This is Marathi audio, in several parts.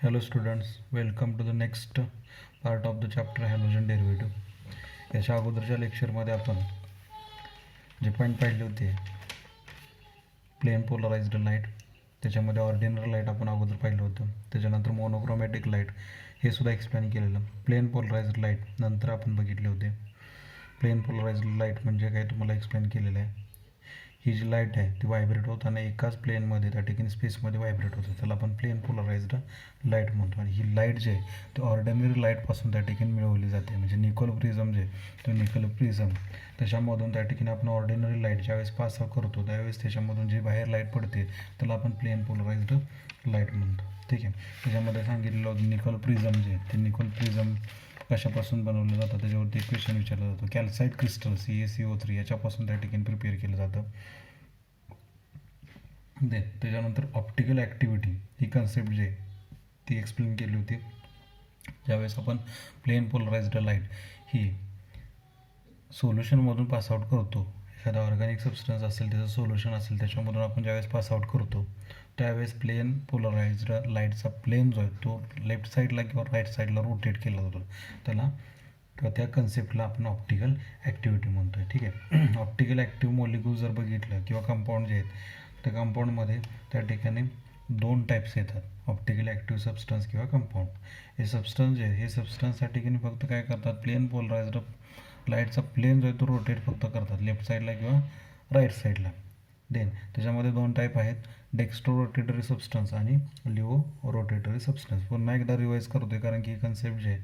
Hello students, welcome to the next part of the chapter halogen derivative. याच्या अगोदरच्या लेक्चरमध्ये आपण जे पॉईंट पाहिले होते प्लेन पोलराइज्ड लाईट, त्याच्यामध्ये ऑर्डिनरी लाईट आपण अगोदर पाहिलं होतं, त्याच्यानंतर मोनोक्रोमॅटिक लाईट हे सुद्धा एक्सप्लेन केलेलं. प्लेन पोलराइज्ड लाईट नंतर आपण बघितले होते. प्लेन पोलराइज्ड लाईट म्हणजे काय तुम्हाला एक्सप्लेन केलेलं आहे. ही जी लाईट आहे ती व्हायब्रेट होताना एकाच प्लेनमध्ये त्या ठिकाणी स्पेसमध्ये व्हायब्रेट होतं, त्याला आपण प्लेन पोलराइज्ड लाईट म्हणतो. आणि ही लाईट जी आहे ती ऑर्डिनरी लाईटपासून त्या ठिकाणी मिळवली जाते. म्हणजे निकोल प्रिझम जे तो निकोल प्रिझम त्याच्यामधून त्या ठिकाणी आपण ऑर्डिनरी लाईट ज्यावेळेस पास आउट करतो त्यावेळेस त्याच्यामधून जी बाहेर लाईट पडते त्याला आपण प्लेन पोलराइज्ड लाईट म्हणतो. ठीक आहे. त्याच्यामध्ये सांगितलेलं होतं निकोल प्रिझम जे ते निकोल प्रिझम कशापासून बनवलं जातं त्याच्यावरती एक क्वेश्चन विचारला जातो. कॅल्साईट क्रिस्टल CaCO3 याच्यापासून त्या ठिकाणी प्रिपेअर केलं जातं. त्याच्यानंतर ऑप्टिकल ॲक्टिव्हिटी ही कन्सेप्ट जी आहे ती एक्सप्लेन केली होती. ज्यावेळेस आपण प्लेन पोलराइज्ड लाईट ही सोल्युशनमधून पासआउट करतो, एखादा ऑर्गॅनिक सबस्टन्स असेल त्याचं सोल्युशन असेल त्याच्यामधून आपण ज्यावेळेस पासआउट करतो त्यावेळेस प्लेन पोलराइज्ड लाईटचा प्लेन जो आहे तो लेफ्ट साईडला किंवा राईट साईडला रोटेट केला जातो. त्याला किंवा त्या कन्सेप्टला आपण ऑप्टिकल ॲक्टिव्हिटी म्हणतो आहे. ठीक आहे. ऑप्टिकल ॲक्टिव्ह मॉलिक्यूल जर बघितलं किंवा कंपाऊंड जे आहेत त्या कंपाऊंडमध्ये त्या ठिकाणी दोन टाईप्स येतात, ऑप्टिकल ॲक्टिव्ह सबस्टन्स किंवा कंपाऊंड. हे सबस्टन्स जे आहे हे सबस्टन्स त्या ठिकाणी फक्त काय करतात, प्लेन पोलराइज्ड लाईटचा प्लेन जो आहे तो रोटेट फक्त करतात लेफ्ट साईडला किंवा राईट साईडला. त्याच्यामध्ये दोन टाईप आहेत, डेक्स्ट्रो रोटेटरी सबस्टन्स आणि लिओ रोटेटरी सबस्टन्स. पुन्हा एकदा रिवाईज करतोय कारण की ही कन्सेप्ट जी आहे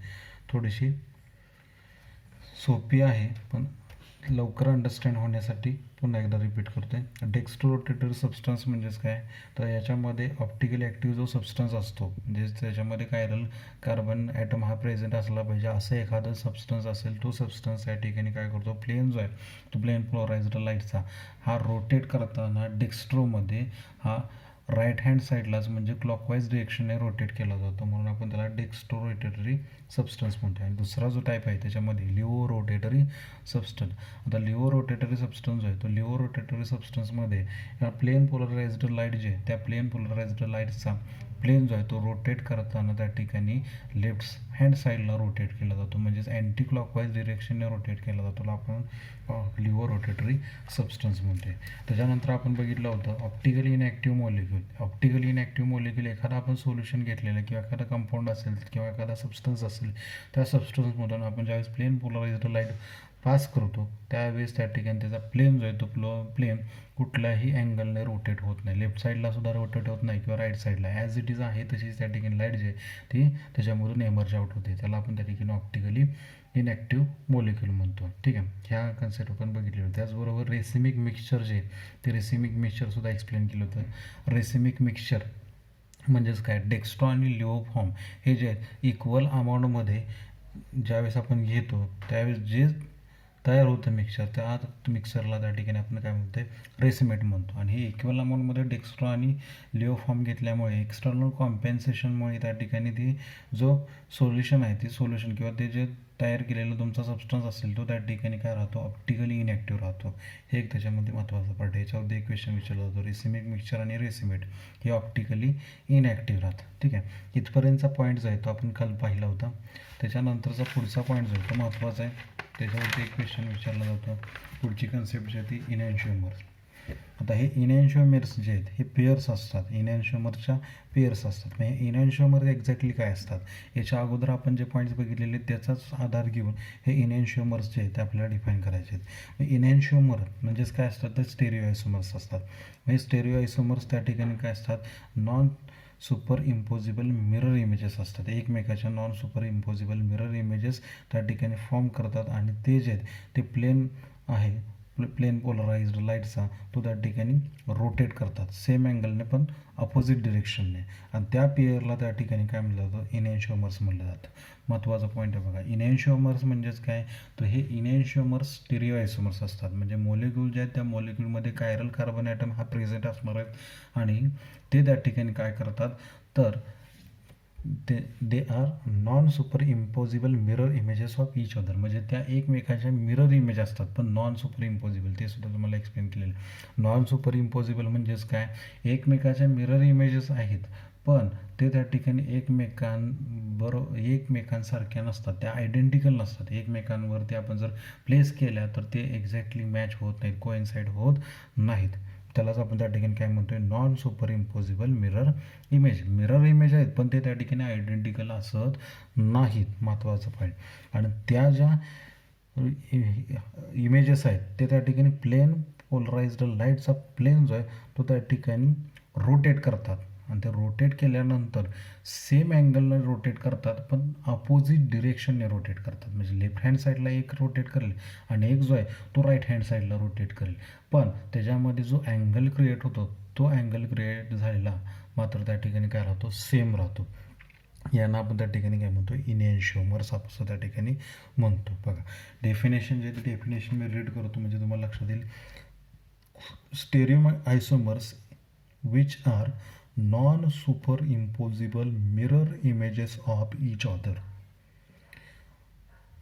थोडीशी सोपी आहे पण लवकर अंडरस्टँड होण्यासाठी पुन्हा एकदा रिपीट करतोय. डेक्स्ट्रो रोटेटरी सबस्टन्स म्हणजेच काय, तर याच्यामध्ये ऑप्टिकली ॲक्टिव्ह जो सबस्टन्स असतो म्हणजे त्याच्यामध्ये कायरल कार्बन ॲटम हा प्रेझेंट असला पाहिजे असं एखादं सबस्टन्स असेल, तो सबस्टन्स या ठिकाणी काय करतो, प्लेन जो आहे तो प्लेन पोलराइज्ड लाईटचा हा रोटेट करताना डेक्स्ट्रोमध्ये हा राईट हँड साईडलाच म्हणजे क्लॉकवाईज डिरेक्शनने रोटेट केला जातो, म्हणून आपण त्याला डेक्स्ट्रो रोटेटरी सबस्टन्स म्हणतो. आणि दुसरा जो टाईप आहे त्याच्यामध्ये लिओ रोटेटरी सबस्टन्स. आता लिओ रोटेटरी सबस्टन्स जो आहे तो लिओ रोटेटरी सबस्टन्समध्ये या प्लेन पोलराइज्ड लाईट जे त्या प्लेन पोलराइज्ड लाईटचा प्लेन जो आहे तो रोटेट करताना त्या ठिकाणी लेफ्ट हँड साईडला रोटेट केला जातो, म्हणजेच अँटी क्लॉकवाईज डिरेक्शनने रोटेट केला जातो, आपण लिओ रोटेटरी सबस्टन्स म्हणते. त्याच्यानंतर आपण बघितलं होतं optically inactive molecule. Optically inactive molecule एखादा आपण सोल्युशन घेतलेलं किंवा एखादा कंपाऊंड असेल किंवा एखादा सबस्टन्स असेल त्या सबस्टन्समधून आपण ज्यावेळेस प्लेन पोलराइज्ड लाईट पास करतो त्यावेळेस त्या ठिकाणी त्याचा प्लेन जो आहे तो प्लेन कुठल्याही अँगलने रोटेट होत नाही, लेफ्ट साईडला सुद्धा रोटेट होत नाही किंवा राईट साईडला ॲज इट इज आहे तशीच त्या ठिकाणी लाईट जी आहे ती त्याच्यामधून एमर्ज आउट होते, त्याला आपण त्या ठिकाणी ऑप्टिकली इनॲक्टिव्ह मॉलिक्यूल म्हणतो. ठीक आहे. ह्या कन्सेप्ट आपण बघितले. त्याचबरोबर रेसिमिक मिक्सचर जे ते रेसिमिक मिक्सचरसुद्धा एक्सप्लेन केलं होतं. रेसिमिक मिक्सचर म्हणजेच काय, डेक्स्ट्रो आणि लिओ फॉर्म हे जे आहेत इक्वल अमाऊंटमध्ये ज्यावेळेस आपण घेतो त्यावेळेस जे तयार होतं मिक्सचर त्या मिक्सरला त्या ठिकाणी आपण काय म्हणतो, रेसिमेट म्हणतो. आणि हे इक्वल अमाऊंटमध्ये डेक्स्ट्रो आणि लिओ फॉर्म घेतल्यामुळे एक्सटर्नल कॉम्पेन्सेशनमुळे त्या ठिकाणी ती जो सोल्युशन आहे ते सोल्युशन किंवा ते जे तयार केलेलं तुमचा सबस्टन्स असेल तो त्या ठिकाणी काय राहतो, ऑप्टिकली इनॲक्टिव्ह राहतो. हे एक त्याच्यामध्ये महत्त्वाचा पार्ट आहे. याच्यामध्ये एक क्वेश्चन विचारला जातो, रेसिमिक मिक्सचर आणि रेसिमेट हे ऑप्टिकली इनॲक्टिव्ह राहतं. ठीक आहे. इथपर्यंतचा पॉईंट जो आहे तो आपण काल पाहिला होता. त्याच्यानंतरचा पुढचा पॉईंट जो आहे तो महत्त्वाचा आहे. त्याच्यावरती एक क्वेश्चन विचारला जातो. पुढची कन्सेप्ट जी आहे ती इनॅन्शिओमर्स. आता हे इनॅन्शिओमर्स जे आहेत हे पेयर्स असतात, इनॅन्शिओमरच्या पेयर्स असतात. म्हणजे इनॅन्शिओमर एक्झॅक्टली काय असतात याच्या अगोदर आपण जे पॉईंट्स बघितलेले त्याचाच आधार घेऊन हे इनॅन्शिओमर्स जे आहेत ते आपल्याला डिफाईन करायचे आहेत. इनॅन्शिओमर म्हणजेच काय असतात तर स्टेरिओ आयसोमर्स असतात. म्हणजे स्टेरिओ आयसोमर्स त्या ठिकाणी काय असतात, non super impossible mirror images असतात. एकमेकाच्या non super impossible mirror images त्या ठिकाणी फॉर्म करतात आणि ते जे आहेत ते प्लेन आहे प्लेन पोलराइज्ड लाईटचा तो त्या ठिकाणी रोटेट करतात सेम अँगलने पण अपोजिट डिरेक्शनने, आणि त्या पेयरला त्या ठिकाणी काय म्हटलं जातं, इनॅन्शिओमर्स म्हटलं जातं. महत्त्वाचा पॉईंट आहे बघा. इनॅन्शिओमर्स म्हणजेच काय, तर हे इनॅन्शिओमर्स स्टेरिओ आयसोमर्स असतात. म्हणजे मॉलिक्यूल जे आहेत त्या मॉलिक्यूलमध्ये कायरल कार्बन ॲटम हा प्रेझेंट असणार आहेत आणि ते त्या ठिकाणी काय करतात तर they are non super impossible mirror images of each other. म्हणजे त्या एकमेकाच्या मिरर इमेज असतात पण नॉन सुपर इम्पॉसिबल, ते सुद्धा तुम्हाला एक्सप्लेन केलेलं. नॉन सुपर इम्पॉसिबल म्हणजेच काय, एकमेकाच्या मिरर इमेजेस आहेत पण ते त्या ठिकाणी एकमेकांसारख्या नसतात, त्या आयडेंटिकल नसतात. एकमेकांवरती आपण जर प्लेस केल्या तर ते एक्झॅक्टली मॅच होत नाहीत, कोइन्साइड होत नाहीत. त्यालाच आपण त्या ठिकाणी काय म्हणतोय, non super impossible mirror image. Mirror image आहेत पण ते त्या ठिकाणी आयडेंटिकल असत नाहीत, महत्त्वाचं पॉईंट. आणि त्या ज्या इमेजेस आहेत ते त्या ठिकाणी प्लेन पोलराइज्ड लाईटचा प्लेन जो आहे तो त्या ठिकाणी रोटेट करतात, आणि ते रोटेट केल्यानंतर सेम अँगलनं रोटेट करतात पण अपोजिट डिरेक्शनने रोटेट करतात. म्हणजे लेफ्ट हँड साईडला एक रोटेट करेल आणि एक जो आहे तो राईट हँड साईडला रोटेट करेल, पण त्याच्यामध्ये जो अँगल क्रिएट होतो तो अँगल क्रिएट झालेला मात्र त्या ठिकाणी काय राहतो, सेम राहतो. यांना आपण त्या ठिकाणी काय म्हणतो, इनॅन्शिओमर्स असं त्या ठिकाणी म्हणतो. बघा डेफिनेशन जे आहे डेफिनेशन मी रीड करतो म्हणजे तुम्हाला लक्षात येईल. Stereo आयसोमर्स which are non-superimposable mirror images of each other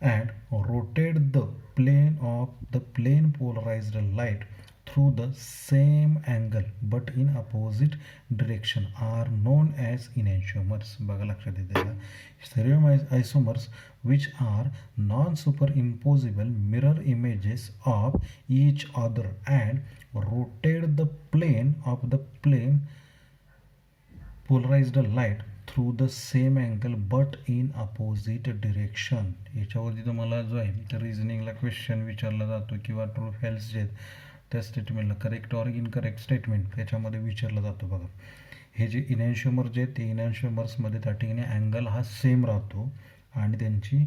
and rotate the plane polarized light through the same angle but in opposite direction are known as enantiomers. बघा लक्षात येते का, stereo आयसोमर्स which are non-superimposable mirror images of each other and rotate the plane polarized light through the same angle but in opposite direction. याच्यावरती तुम्हाला जो आहे तर रिझनिंगला क्वेश्चन विचारला जातो किंवा ट्रू फॉल्स जे आहेत त्या स्टेटमेंटला करेक्ट ऑर इनकरेक्ट स्टेटमेंट त्याच्यामध्ये विचारलं जातं. बघा हे जे इनॅन्शिओमर जे आहेत ते इनॅन्शिओमर्समध्ये त्या ठिकाणी अँगल हा सेम राहतो आणि त्यांची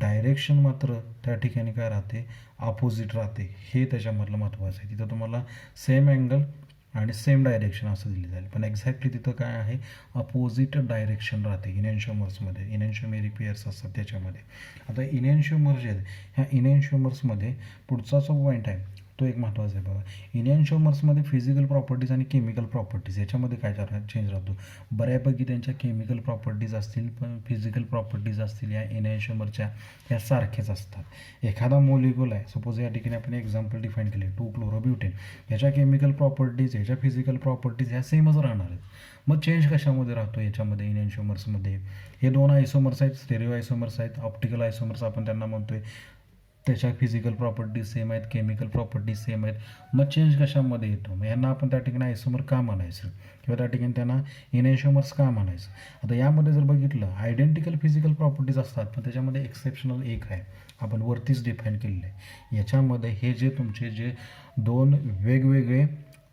डायरेक्शन मात्र त्या ठिकाणी काय राहते, अपोजिट राहते. हे त्याच्यामधलं महत्त्वाचं आहे. तिथं तुम्हाला सेम अँगल आणि सेम डायरेक्शन असं दिले जाईल पण एक्झॅक्टली तिथं काय आहे, अपोजिट डायरेक्शन राहते इनॅन्शिओमर्समध्ये. इनॅन्शिओमेरी पेअर्स असतात त्याच्यामध्ये. आता इनॅन्शिओमर जे आहेत ह्या इनॅन्शिओमर्समध्ये पुढचा जो पॉईंट आहे तो एक महत्त्वाचा आहे. बघा इनॅन्शिओमर्समध्ये फिजिकल प्रॉपर्टीज आणि केमिकल प्रॉपर्टीज याच्यामध्ये काय चेंज राहतो. बऱ्यापैकी त्यांच्या केमिकल प्रॉपर्टीज असतील पण फिजिकल प्रॉपर्टीज असतील या इनॅन्शिओमरच्या ह्या सारख्याच असतात. एखादा मोलिक्यूल आहे, सपोज या ठिकाणी आपण एक्झाम्पल डिफाईन केले 2-क्लोरोब्युटेन, याच्या केमिकल प्रॉपर्टीज याच्या फिजिकल प्रॉपर्टीज ह्या सेमच राहणार आहेत. मग चेंज कशामध्ये राहतो याच्यामध्ये इनॅन्शिओमर्समध्ये, हे दोन आयसोमर्स आहेत, स्टेरिओ आयसोमर्स आहेत, ऑप्टिकल आयसोमर्स आपण त्यांना म्हणतोय. त्याच्या फिजिकल प्रॉपर्टीज सेम आहेत, केमिकल प्रॉपर्टीज सेम आहेत. मग चेंज कशामध्ये येतो, मग यांना आपण त्या ठिकाणी आयसोमर का म्हणायचं किंवा त्या ठिकाणी त्यांना इनॅन्शिओमर्स का म्हणायचं. आता यामध्ये जर बघितलं आयडेंटिकल फिजिकल प्रॉपर्टीज असतात पण त्याच्यामध्ये एक्सेप्शनल एक आहे, आपण वरतीच डिफाईन केलेलं आहे. याच्यामध्ये हे जे तुमचे जे दोन वेगवेगळे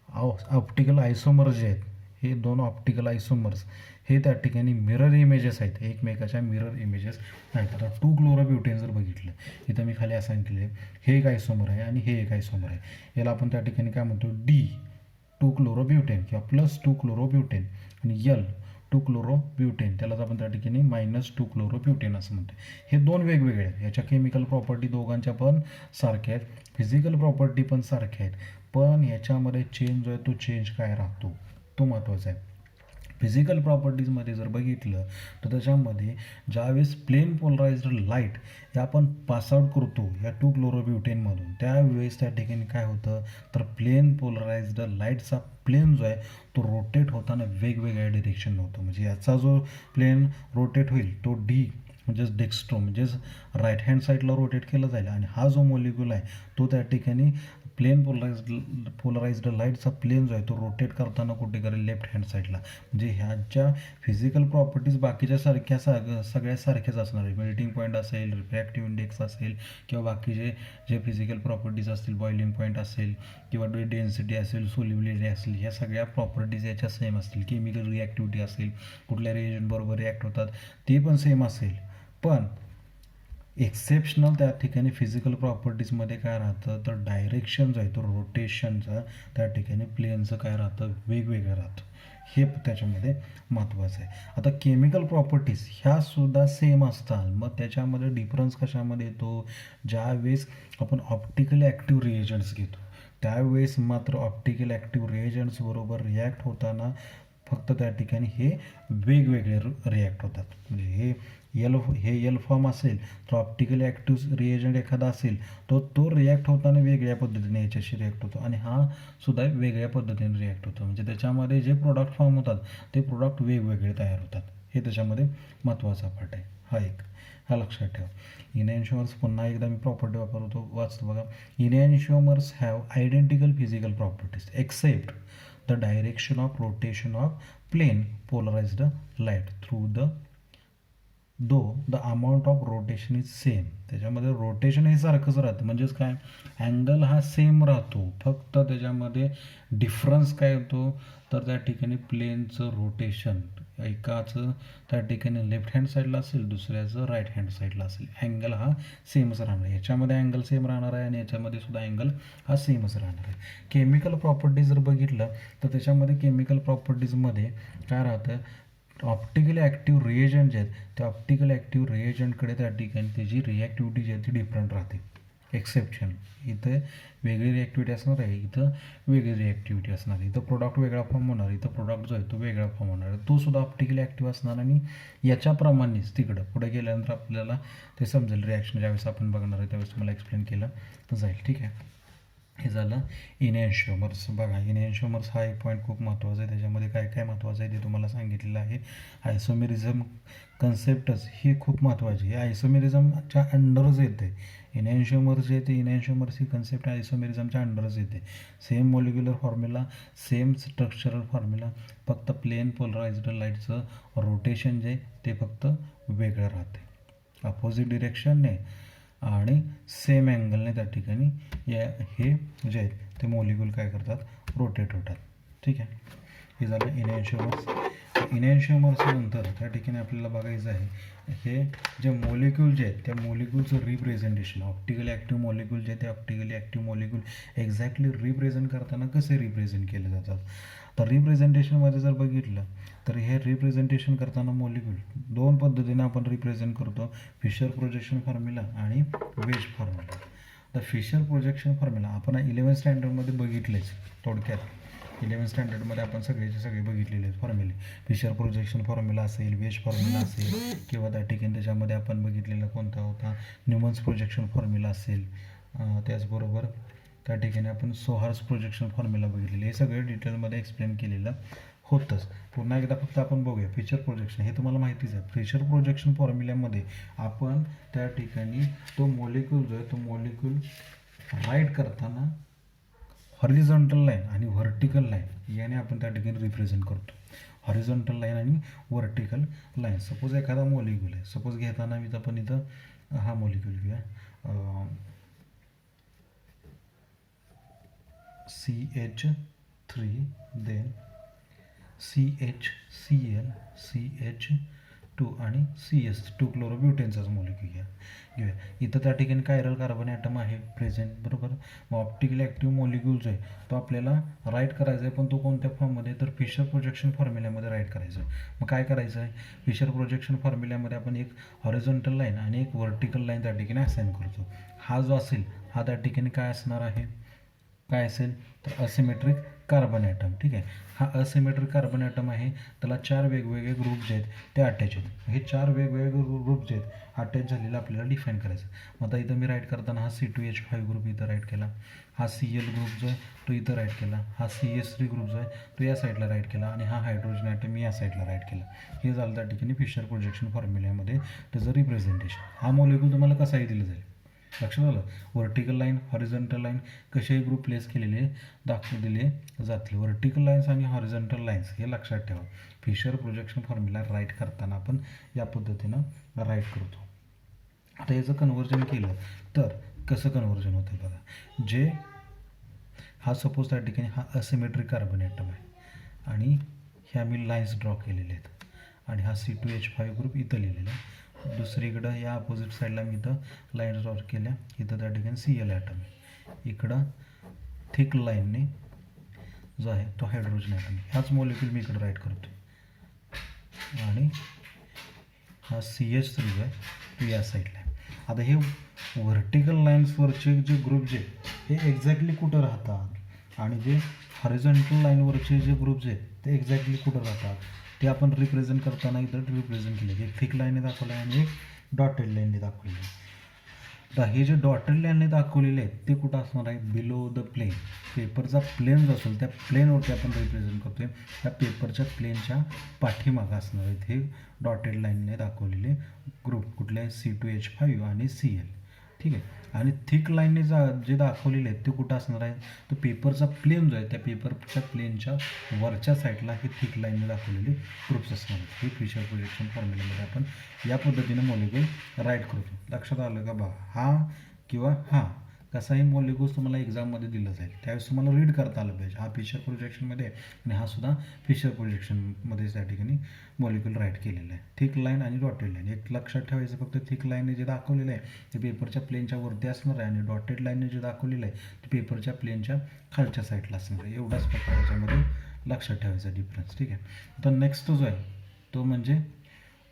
ऑप्टिकल आयसोमर्स जे आहेत हे दोन ऑप्टिकल आयसोमर्स हे त्या ठिकाणी मिरर इमेजेस आहेत, एकमेकाच्या मिरर इमेजेस आहेत. आता 2-क्लोरोब्युटेन जर बघितलं इथं मी खाली असं केलं, हे एक आयसोमर आहे आणि हे एक आयसोमर आहे. याला आपण त्या ठिकाणी काय म्हणतो, D2-क्लोरोब्युटेन किंवा +2-क्लोरोब्युटेन आणि L2-क्लोरोब्युटेन, त्यालाच आपण त्या ठिकाणी -2-क्लोरोब्युटेन असं म्हणतो. हे दोन वेगवेगळे आहेत. याच्या केमिकल प्रॉपर्टी दोघांच्या पण सारख्या आहेत, फिजिकल प्रॉपर्टी पण सारख्या आहेत, पण याच्यामध्ये चेंज जो आहे तो चेंज काय राहतो तो महत्त्वाचा आहे. फिजिकल प्रॉपर्टीजमध्ये जर बघितलं तर त्याच्यामध्ये ज्यावेळेस प्लेन पोलराइज्ड लाईट हे आपण पासआउट करतो या 2-क्लोरोब्युटेनमधून, त्यावेळेस त्या ठिकाणी काय होतं तर प्लेन पोलराइज्ड लाईटचा प्लेन जो आहे तो रोटेट होताना वेगवेगळ्या डिरेक्शन होतो. म्हणजे याचा जो प्लेन रोटेट होईल तो म्हणजेच डेक्स्ट्रो म्हणजेच राईट हँड साईडला रोटेट केला जाईल आणि हा जो मॉलिक्यूल आहे तो त्या ठिकाणी प्लेन पोलराइज्ड लाईटचा प्लेन जो आहे तो रोटेट करताना कुठे करेल, लेफ्ट हँड साईडला. म्हणजे ह्याच्या फिजिकल प्रॉपर्टीज बाकीच्या सगळ्या सारख्याच असणार आहे. मेल्टिंग पॉईंट असेल, रिफ्रॅक्टिव्ह इंडेक्स असेल किंवा बाकीचे जे फिजिकल प्रॉपर्टीज असतील, बॉइलिंग पॉईंट असेल किंवा डेन्सिटी असेल, सोल्युबिलिटी असेल, ह्या सगळ्या प्रॉपर्टीज याच्या सेम असतील. केमिकल रिॲक्टिव्हिटी असेल, कुठल्या रिएजंटबरोबर रिॲक्ट होतात ते पण सेम असेल. पण एक्सेप्शनल त्या ठिकाणी फिजिकल प्रॉपर्टीजमध्ये काय राहतं तर डायरेक्शन जो आहे तो रोटेशनचा त्या ठिकाणी प्लेनचं काय राहतं वेगवेगळं राहतं. हे त्याच्यामध्ये महत्त्वाचं आहे. आता केमिकल प्रॉपर्टीज ह्या सुद्धा सेम असतात, मग त्याच्यामध्ये डिफरन्स कशामध्ये येतो, ज्यावेळेस आपण ऑप्टिकली ॲक्टिव्ह रिएजंट्स घेतो त्यावेळेस मात्र ऑप्टिकल ॲक्टिव्ह रिएजंट्स बरोबर रिॲक्ट होताना फक्त त्या ठिकाणी हे वेगवेगळे रिॲक्ट होतात. म्हणजे हे एल फॉर्म असेल तर ऑप्टिकली ॲक्टिव्ह रिएजंट एखादा असेल तो रिॲक्ट होताना वेगळ्या पद्धतीने याच्याशी रिॲक्ट होतो आणि हा सुद्धा वेगळ्या पद्धतीने रिॲक्ट होतो. म्हणजे त्याच्यामध्ये जे प्रोडक्ट फॉर्म होतात ते प्रोडक्ट वेगवेगळे तयार होतात. हे त्याच्यामध्ये महत्त्वाचा पार्ट आहे. हा लक्षात ठेवा. इनॅन्शिओमर्स पुन्हा एकदा मी प्रॉपर्टी वापरतो, वाचतो बघा. Enantiomers have identical physical properties except the direction of rotation of plane polarized light through the amount of rotation is same. त्याच्यामध्ये रोटेशन हे सारखंच राहतं. म्हणजेच काय, अँगल हा सेम राहतो, फक्त त्याच्यामध्ये डिफरन्स काय होतो तर त्या ठिकाणी प्लेनचं रोटेशन एकाचं त्या ठिकाणी लेफ्ट हँड साईडला असेल, दुसऱ्याचं राईट हँड साईडला असेल. अँगल हा सेमच राहणार आहे. याच्यामध्ये अँगल सेम राहणार आहे आणि याच्यामध्ये सुद्धा अँगल हा सेमच राहणार आहे. केमिकल प्रॉपर्टीज जर बघितलं तर त्याच्यामध्ये केमिकल प्रॉपर्टीजमध्ये काय राहतं, ऑप्टिकली ॲक्टिव्ह रिएजंट जे आहेत त्या ऑप्टिकल ॲक्टिव्ह रिएजंटकडे त्या ठिकाणी त्याची रिॲक्टिव्हिटी जी आहे ती डिफरंट राहते. एक्सेप्शन इथं वेगळी रिॲक्टिव्हिटी असणार आहे, इथं वेगळी रिॲक्टिव्हिटी असणार आहे. इथं प्रोडक्ट वेगळा फॉर्म होणार, इथं प्रोडक्ट जो आहे तो वेगळा फॉर्म होणार आहे. तो सुद्धा ऑप्टिकली ॲक्टिव्ह असणार आणि याच्याप्रमाणेच तिकडं पुढे गेल्यानंतर आपल्याला ते समजेल. रिॲक्शन ज्यावेळेस आपण बघणार आहे त्यावेळेस तुम्हाला एक्सप्लेन केलं जाईल. ठीक आहे. हे झालं इनॅन्शिओमर्स. बघा इनॅन्शिओमर्स हा एक पॉईंट खूप महत्त्वाचा आहे. त्याच्यामध्ये काय काय महत्त्वाचं आहे ते तुम्हाला सांगितलेलं आहे. आयसोमेरिझम कन्सेप्टच ही खूप महत्त्वाची आहे. आयसोमेरिझमच्या अंडरच येते. इनॅन्शिओमर्स जे ते इनॅन्शिओमर्स ही कन्सेप्ट आयसोमेरिझमच्या अंडरच येते. Same molecular formula, same structural formula, फक्त प्लेन पोलराइज्ड लाईटचं रोटेशन जे ते फक्त वेगळं राहते. अपोजिट डिरेक्शनने आणि सेम अँगलने त्या ठिकाणी हे जे आहेत ते मॉलिक्यूल काय करतात, रोटेट होतात. ठीक आहे. हे झालं इनॅन्शिओमर्स. इनॅन्शिओमर्स नंतर त्या ठिकाणी आपल्याला बघायचं आहे हे जे मॉलिक्यूल जे आहेत त्या मॉलिक्यूलचं रिप्रेझेंटेशन. ऑप्टिकली ॲक्टिव्ह मॉलिक्यूल जे ते optically active molecule exactly represent करताना कसे रिप्रेझेंट केले जातात. तर रिप्रेझेंटेशनमध्ये जर बघितलं तर हे रिप्रेझेंटेशन करताना मॉलिक्यूल दोन पद्धतीने आपण रिप्रेझेंट करतो, फिशर प्रोजेक्शन फॉर्म्युला आणि वेज फॉर्म्युला. तर फिशर प्रोजेक्शन फॉर्म्युला आपण 11th स्टँडर्डमध्ये बघितलेच. थोडक्यात 11th स्टँडर्डमध्ये आपण सगळेचे सगळे बघितलेले आहेत फॉर्म्युले. फिशर प्रोजेक्शन फॉर्म्युला असेल, वेज फॉर्म्युला असेल किंवा त्या ठिकाणी त्याच्यामध्ये आपण बघितलेला कोणता होता, न्यूमन्स प्रोजेक्शन फॉर्म्युला असेल. त्याचबरोबर त्या ठिकाणी आपण सोहार्स प्रोजेक्शन फॉर्म्युला बघितलेले. हे सगळे डिटेलमध्ये एक्सप्लेन केलेलं होतंच. पुन्हा एकदा फक्त आपण बघूया फिशर प्रोजेक्शन. हे तुम्हाला माहितीच आहे. फिशर प्रोजेक्शन फॉर्म्युल्यामध्ये आपण त्या ठिकाणी तो मॉलिक्यूल जो आहे तो मॉलिक्यूल राईट करताना हॉरिझॉन्टल लाईन आणि व्हर्टिकल लाईन याने आपण त्या ठिकाणी रिप्रेझेंट करतो. हॉरिझॉन्टल लाईन आणि व्हर्टिकल लाईन. सपोज एखादा मॉलिक्यूल आहे, सपोज घेताना मी आपण इथं हा मॉलिक्यूल घेऊया, CH3 देन CHCl CH2 आणि CS2 क्लोरोब्युटेनचाच मॉलिक्यूल घेऊया. इथं त्या ठिकाणी कायरल कार्बन ॲटम आहे प्रेझेंट, बरोबर. मग ऑप्टिकली ॲक्टिव्ह मॉलिक्यूल जो आहे तो आपल्याला राईट करायचा आहे, पण तो कोणत्या फॉर्ममध्ये, तर फिशर प्रोजेक्शन फॉर्म्युल्यामध्ये राईट करायचं आहे. मग काय करायचं आहे, फिशर प्रोजेक्शन फॉर्म्युल्यामध्ये आपण एक हॉरिझॉन्टल लाईन आणि एक व्हर्टिकल लाईन त्या ठिकाणी असाइन करतो. हा जो असेल हा त्या ठिकाणी काय असणार आहे, काय असेल तर असिमेट्रिक कार्बन ॲटम. ठीक आहे. हा असिमेट्रिक कार्बन ॲटम आहे, त्याला 4 वेगवेगळे ग्रुप जे आहेत ते अटॅच आहेत. हे 4 वेगवेगळे ग्रुप जे आहेत अटॅच झालेलं आपल्याला डिफाईन करायचं. मग आता इथं मी राईट करताना हा C2H5 ग्रुप इथं राईट केला, हा Cl ग्रुप जो आहे तो इथं राईट केला, हा CS3 ग्रुप जो आहे तो या साईडला राईट केला आणि हा हायड्रोजन ॲटम या साईडला राईट केला. हे झालं त्या ठिकाणी फिशर प्रोजेक्शन फॉर्म्युल्यामध्ये त्याचं रिप्रेझेंटेशन. हा मॉलिक्यूल तुम्हाला कसाही दिलं जाईल. लक्षात आलं. व्हर्टिकल लाईन, हॉरिझॉन्टल लाईन कसेही ग्रुप प्लेस केलेले दिले जातील. व्हर्टिकल लाईन्स आणि हॉरिझॉन्टल लाईन्स हे लक्षात ठेवा. फिशर प्रोजेक्शन फॉर्म्युला राईट करताना आपण या पद्धतीनं राईट करतो. आता याचं कन्व्हर्जन केलं तर कसं कन्व्हर्जन होतं बघा. जे हा सपोज त्या ठिकाणी हा असिमेट्रिक कार्बन ॲटम आहे आणि ह्या मी लाईन्स ड्रॉ केलेले आहेत आणि हा C2H5 ग्रुप इथं लिहिलेला आहे. दुसरीकडं या अपोजिट साईडला मी इथं लाईन्स ड्रॉ केल्या, इथं त्या ठिकाणी Cl ॲटम आहे. इकडं थिक लाईनने जो आहे तो हायड्रोजन ॲटम आहे. ह्याच मॉलिक्यूल मी इकडं राईट करतो आणि हा CH3 जो आहे तो या साईडला आहे. आता हे व्हर्टिकल लाईन्सवरचे जे ग्रुप जे हे एक्झॅक्टली कुठं राहतात आणि जे हॉरिझॉन्टल लाईनवरचे जे ग्रुप्स आहेत ते एक्झॅक्टली कुठं राहतात ते आपण रिप्रेझेंट करताना इथं रिप्रेझेंट केले. एक थिक लाईनने दाखवलं आहे आणि एक डॉटेड लाईनने दाखवलेलं आहे. तर हे जे डॉटेड लाईनने दाखवलेले आहेत ते कुठं असणार आहे, बिलो द प्लेन. पेपरचा प्लेन जो असेल त्या प्लेनवरती आपण रिप्रेझेंट करतो आहे. त्या पेपरच्या प्लेनच्या पाठीमागं असणार आहेत हे डॉटेड लाईनने दाखवलेले ग्रुप. कुठले आहे, C2H5 आणि Cl. ठीक आहे. आणि थिक लाईनने जे दाखवलेले आहेत ते कुठं असणार आहे, तर पेपरचा प्लेन जो आहे त्या पेपरच्या प्लेनच्या वरच्या साईडला हे थिक लाईनने दाखवलेले ग्रुप्स असणार आहेत. हे फिशर प्रोजेक्शन फॉर्म्युल्यामध्ये आपण या पद्धतीने मॉलिक्यूल राईट करतो. लक्षात आलं का बा, हा किंवा हा कसाही मॉलिक्यूल्स तुम्हाला एक्झाममध्ये दिलं जाईल त्यावेळेस तुम्हाला रीड करता आलं पाहिजे. हा फिशर प्रोजेक्शनमध्ये आणि हा सुद्धा फिशर प्रोजेक्शनमध्ये त्या ठिकाणी मॉलिक्यूल राईट केलेलं आहे. थिक लाईन आणि डॉटेड लाईन एक लक्षात ठेवायचं. फक्त थिक लाईनने जे दाखवलेलं आहे ते पेपरच्या प्लेनच्या वरती असणार आहे आणि डॉटेड लाईनने जे दाखवलेलं आहे ते पेपरच्या प्लेनच्या खालच्या साईडला असणार आहे. एवढाच फक्त त्याच्यामध्ये लक्षात ठेवायचा डिफरन्स. ठीक आहे. आता नेक्स्ट जो आहे तो म्हणजे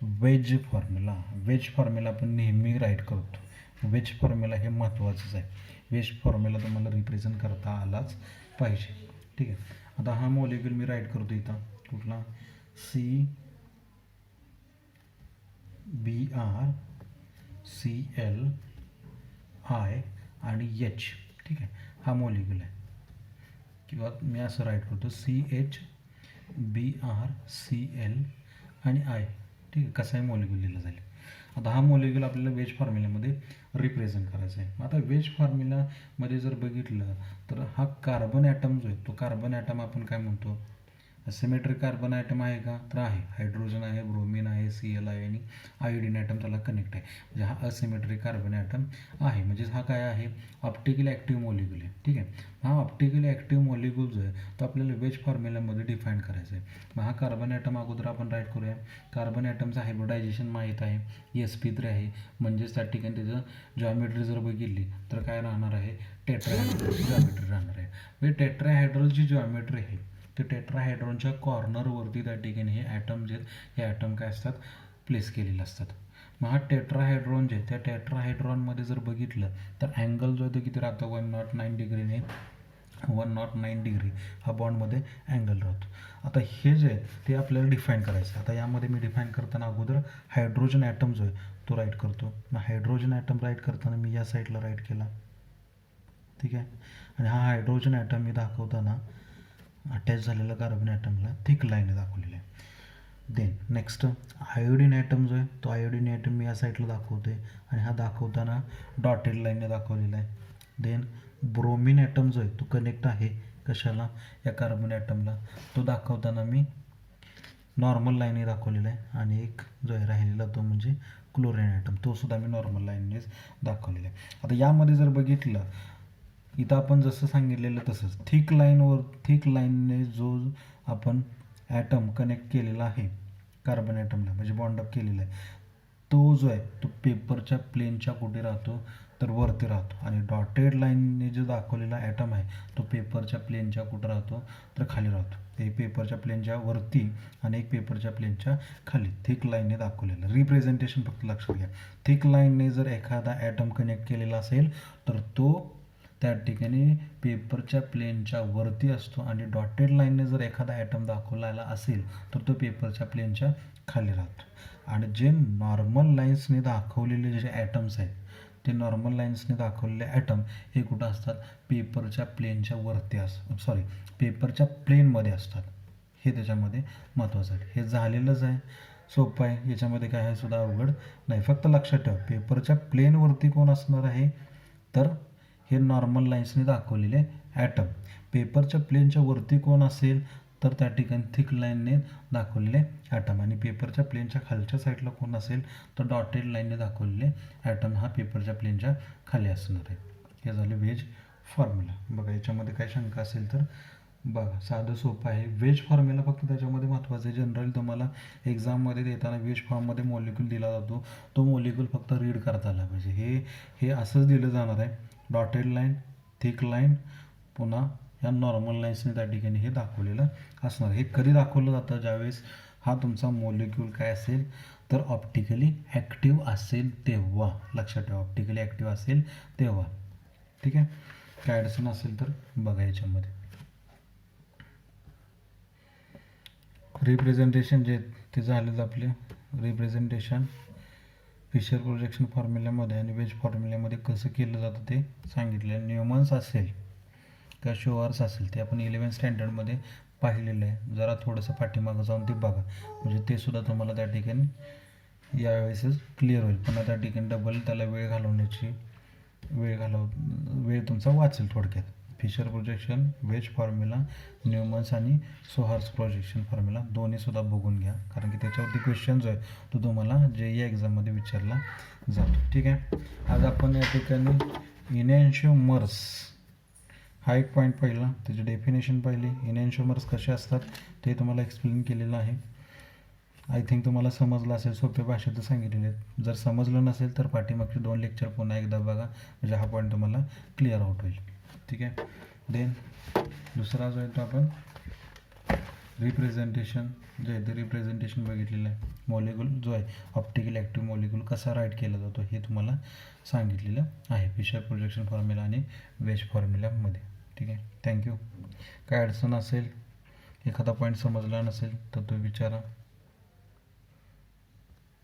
वेज फॉर्म्युला. वेज फॉर्म्युला आपण नेहमी राईट करतो. वेज फॉर्म्युला हे महत्त्वाचंच आहे. वेज फॉर्म्युला तुम्हाला रिप्रेझेंट करता आलाच पाहिजे. ठीक आहे. आता हा मॉलिक्यूल मी राईट करतो इथं कुठला, CBr Cl I आणि H. ठीक आहे. हा मॉलिक्यूल आहे किंवा मी असं राईट करतो CHBr Cl आणि I. ठीक आहे. कसाही मॉलिक्यूल दिला जाईल. आता हा मॉलिक्यूल आपल्याला वेज फॉर्म्युल्यामध्ये रिप्रेझेंट करायचा आहे. आता वेज फॉर्म्युलामध्ये जर बघितलं तर हा कार्बन ॲटम जो आहे तो कार्बन ॲटम आपण काय म्हणतो, सिमेट्रिक कार्बन ॲटम आहे का, तर आहे. हायड्रोजन आहे, ब्रोमिन आहे, Cl आहे आणि आयोडीन ॲटम त्याला कनेक्ट आहे. म्हणजे हा असिमेट्रिक कार्बन ॲटम आहे. म्हणजेच हा काय आहे, ऑप्टिकली ॲक्टिव्ह मॉलिक्यूल आहे. ठीक आहे. हा ऑप्टिकली ॲक्टिव्ह मॉलिक्यूल जो आहे तो आपल्याला वेज फॉर्म्युल्यामध्ये डिफाईन करायचा आहे. मग हा कार्बन ॲटम अगोदर आपण राईट करूया. कार्बन ॲटमचं हायब्रिडायझेशन माहीत आहे, sp3 आहे. म्हणजेच त्या ठिकाणी त्याचं जॉमेट्री जर बघितली तर काय राहणार आहे, टेट्राहायड्रलची जॉमेट्री राहणार आहे. म्हणजे टेट्राहायड्रलची जॉमेट्री आहे ते टेट्राहायड्रॉनच्या कॉर्नरवरती त्या ठिकाणी हे ॲटम जे हे ॲटम काय असतात, प्लेस केलेले असतात. मग हा टेट्राहायड्रॉन जे त्या टेट्राहायड्रॉनमध्ये जर बघितलं तर अँगल जो आहे तो किती राहतो, 109 डिग्रीने 109 डिग्री हा बॉन्डमध्ये अँगल राहतो. आता हे जे आहे ते आपल्याला डिफाईन करायचं. आता यामध्ये मी डिफाईन करताना अगोदर हायड्रोजन ॲटम जो आहे तो राईट करतो. मग हायड्रोजन ॲटम राईट करताना मी या साईडला राईट केला. ठीक आहे. आणि हा हायड्रोजन ॲटम मी दाखवताना अटॅच झालेला कार्बन ॲटमला थिक लाईनने दाखवलेलं आहे. देन नेक्स्ट आयोडीन ॲटम जो आहे तो आयोडीन ॲटम मी या साईडला दाखवतो आहे आणि हा दाखवताना डॉटेड लाईनने दाखवलेला आहे. देन ब्रोमिन ॲटम जो आहे तो कनेक्ट आहे कशाला, या कार्बन ॲटमला. तो दाखवताना मी नॉर्मल लाईनने दाखवलेला आहे. आणि एक जो आहे राहिलेला तो म्हणजे क्लोरीन ॲटम, तो सुद्धा मी नॉर्मल लाईननेच दाखवलेला आहे. आता यामध्ये जर बघितलं इथं आपण जसं सांगितलेलं तसंच थिक लाईनने जो आपण ॲटम कनेक्ट केलेला आहे कार्बन ॲटमला म्हणजे बॉन्डअप केलेला आहे तो जो आहे तो पेपरच्या प्लेनच्या कुठे राहतो, तर वरती राहतो. आणि डॉटेड लाईनने जो दाखवलेला ॲटम आहे तो पेपरच्या प्लेनच्या कुठं राहतो, तर खाली राहतो. ते पेपरच्या प्लेनच्या वरती आणि एक पेपरच्या प्लेनच्या खाली थिक लाईनने दाखवलेलं. रिप्रेझेंटेशन फक्त लक्षात घ्या. थिक लाईनने जर एखादा ॲटम कनेक्ट केलेला असेल तर तो त्या ठिकाणी पेपरच्या प्लेनच्या वरती असतो आणि डॉटेड लाईनने जर एखादा ॲटम दाखवलेला असेल तर तो पेपरच्या प्लेनच्या खाली राहतो. आणि जे नॉर्मल लाईन्सने दाखवलेले जे ॲटम्स आहेत ते नॉर्मल लाईन्सने दाखवलेले ॲटम हे कुठं असतात, पेपरच्या प्लेनच्या वरती पेपरच्या प्लेनमध्ये असतात. हे त्याच्यामध्ये महत्त्वाचं आहे. हे झालेलंच आहे, सोपं आहे. याच्यामध्ये काय आहे सुद्धा अवघड नाही. फक्त लक्षात ठेवा पेपरच्या प्लेनवरती कोण असणार आहे, तर हे नॉर्मल लाईन्सने दाखवलेले ॲटम. पेपरच्या प्लेनच्या वरती कोण असेल तर त्या ठिकाणी थिक लाईनने दाखवलेले ॲटम. आणि पेपरच्या प्लेनच्या खालच्या साईडला कोण असेल तर डॉटेड लाईनने दाखवलेले ॲटम हा पेपरच्या प्लेनच्या खाली असणार आहे. हे झाले वेज फॉर्म्युला. बघा याच्यामध्ये काय शंका असेल तर बघा साधं सोपं आहे. वेज फॉर्म्युला फक्त त्याच्यामध्ये महत्त्वाचं आहे. जनरली तुम्हाला एक्झाममध्ये देताना वेज फॉर्ममध्ये मॉलिक्यूल दिला जातो, तो मॉलिक्यूल फक्त रीड करता आला पाहिजे. हे असंच दिलं जाणार आहे. डॉटेड लाईन, थिक लाईन, पुन्हा या नॉर्मल लाईन्सने त्या ठिकाणी हे दाखवलेलं असणार. हे कधी दाखवलं जातं, ज्यावेळेस हा तुमचा मॉलिक्यूल काय असेल तर ऑप्टिकली ॲक्टिव्ह असेल तेव्हा. लक्षात ठेवा ऑप्टिकली ॲक्टिव्ह असेल तेव्हा. ठीक आहे. काय अडचण असेल तर बघा याच्यामध्ये. रिप्रेझेंटेशन जे ते झालेलं आपले रिप्रेझेंटेशन फिशर प्रोजेक्शन फॉर्म्युल्यामध्ये आणि वेज फॉर्म्युल्यामध्ये कसं केलं जातं ते सांगितलं. न्यूमन्स असेल किंवा शोअर्स असेल ते आपण 11th स्टँडर्डमध्ये पाहिलेलं आहे. जरा थोडंसं पाठीमागं जाऊन ते बघा, म्हणजे ते सुद्धा तुम्हाला त्या ठिकाणी यावेळेसच क्लिअर होईल. पुन्हा त्या ठिकाणी डबल त्याला वेळ तुमचा वाचेल. थोडक्यात फिशर प्रोजेक्शन, वेज फॉर्म्युला, न्यूमन्स आणि सोहार्स प्रोजेक्शन फॉर्म्युला दोन्हीसुद्धा बघून घ्या, कारण की त्याच्यावरती क्वेश्चन जो आहे तो तुम्हाला JEE एक्झाममध्ये विचारला जातो. ठीक आहे. आज आपण या ठिकाणी इनॅन्शिओमर्स हा एक पॉईंट पाहिला, त्याची डेफिनेशन पाहिली. इनॅन्शिओमर्स कसे असतात ते तुम्हाला एक्सप्लेन केलेलं आहे. आय थिंक तुम्हाला समजलं असेल, सोप्या भाषेत सांगितलेले आहेत. जर समजलं नसेल तर पाठीमागचे 2 लेक्चर पुन्हा एकदा बघा, म्हणजे हा पॉईंट तुम्हाला क्लिअर आउट होईल. ठीक आहे. देन दुसरा जो आहे तो आपण रिप्रेझेंटेशन जे आहे ते रिप्रेझेंटेशन बघितलेलं आहे. मॉलिक्यूल जो आहे ऑप्टिकल ॲक्टिव्ह मॉलिक्यूल कसा राईट केला जातो हे तुम्हाला सांगितलेलं आहे फिशर प्रोजेक्शन फॉर्म्युला आणि वेज फॉर्म्युल्यामध्ये. ठीक आहे. थँक्यू. काय अडचण असेल, एखादा पॉईंट समजला नसेल तर तो विचारा.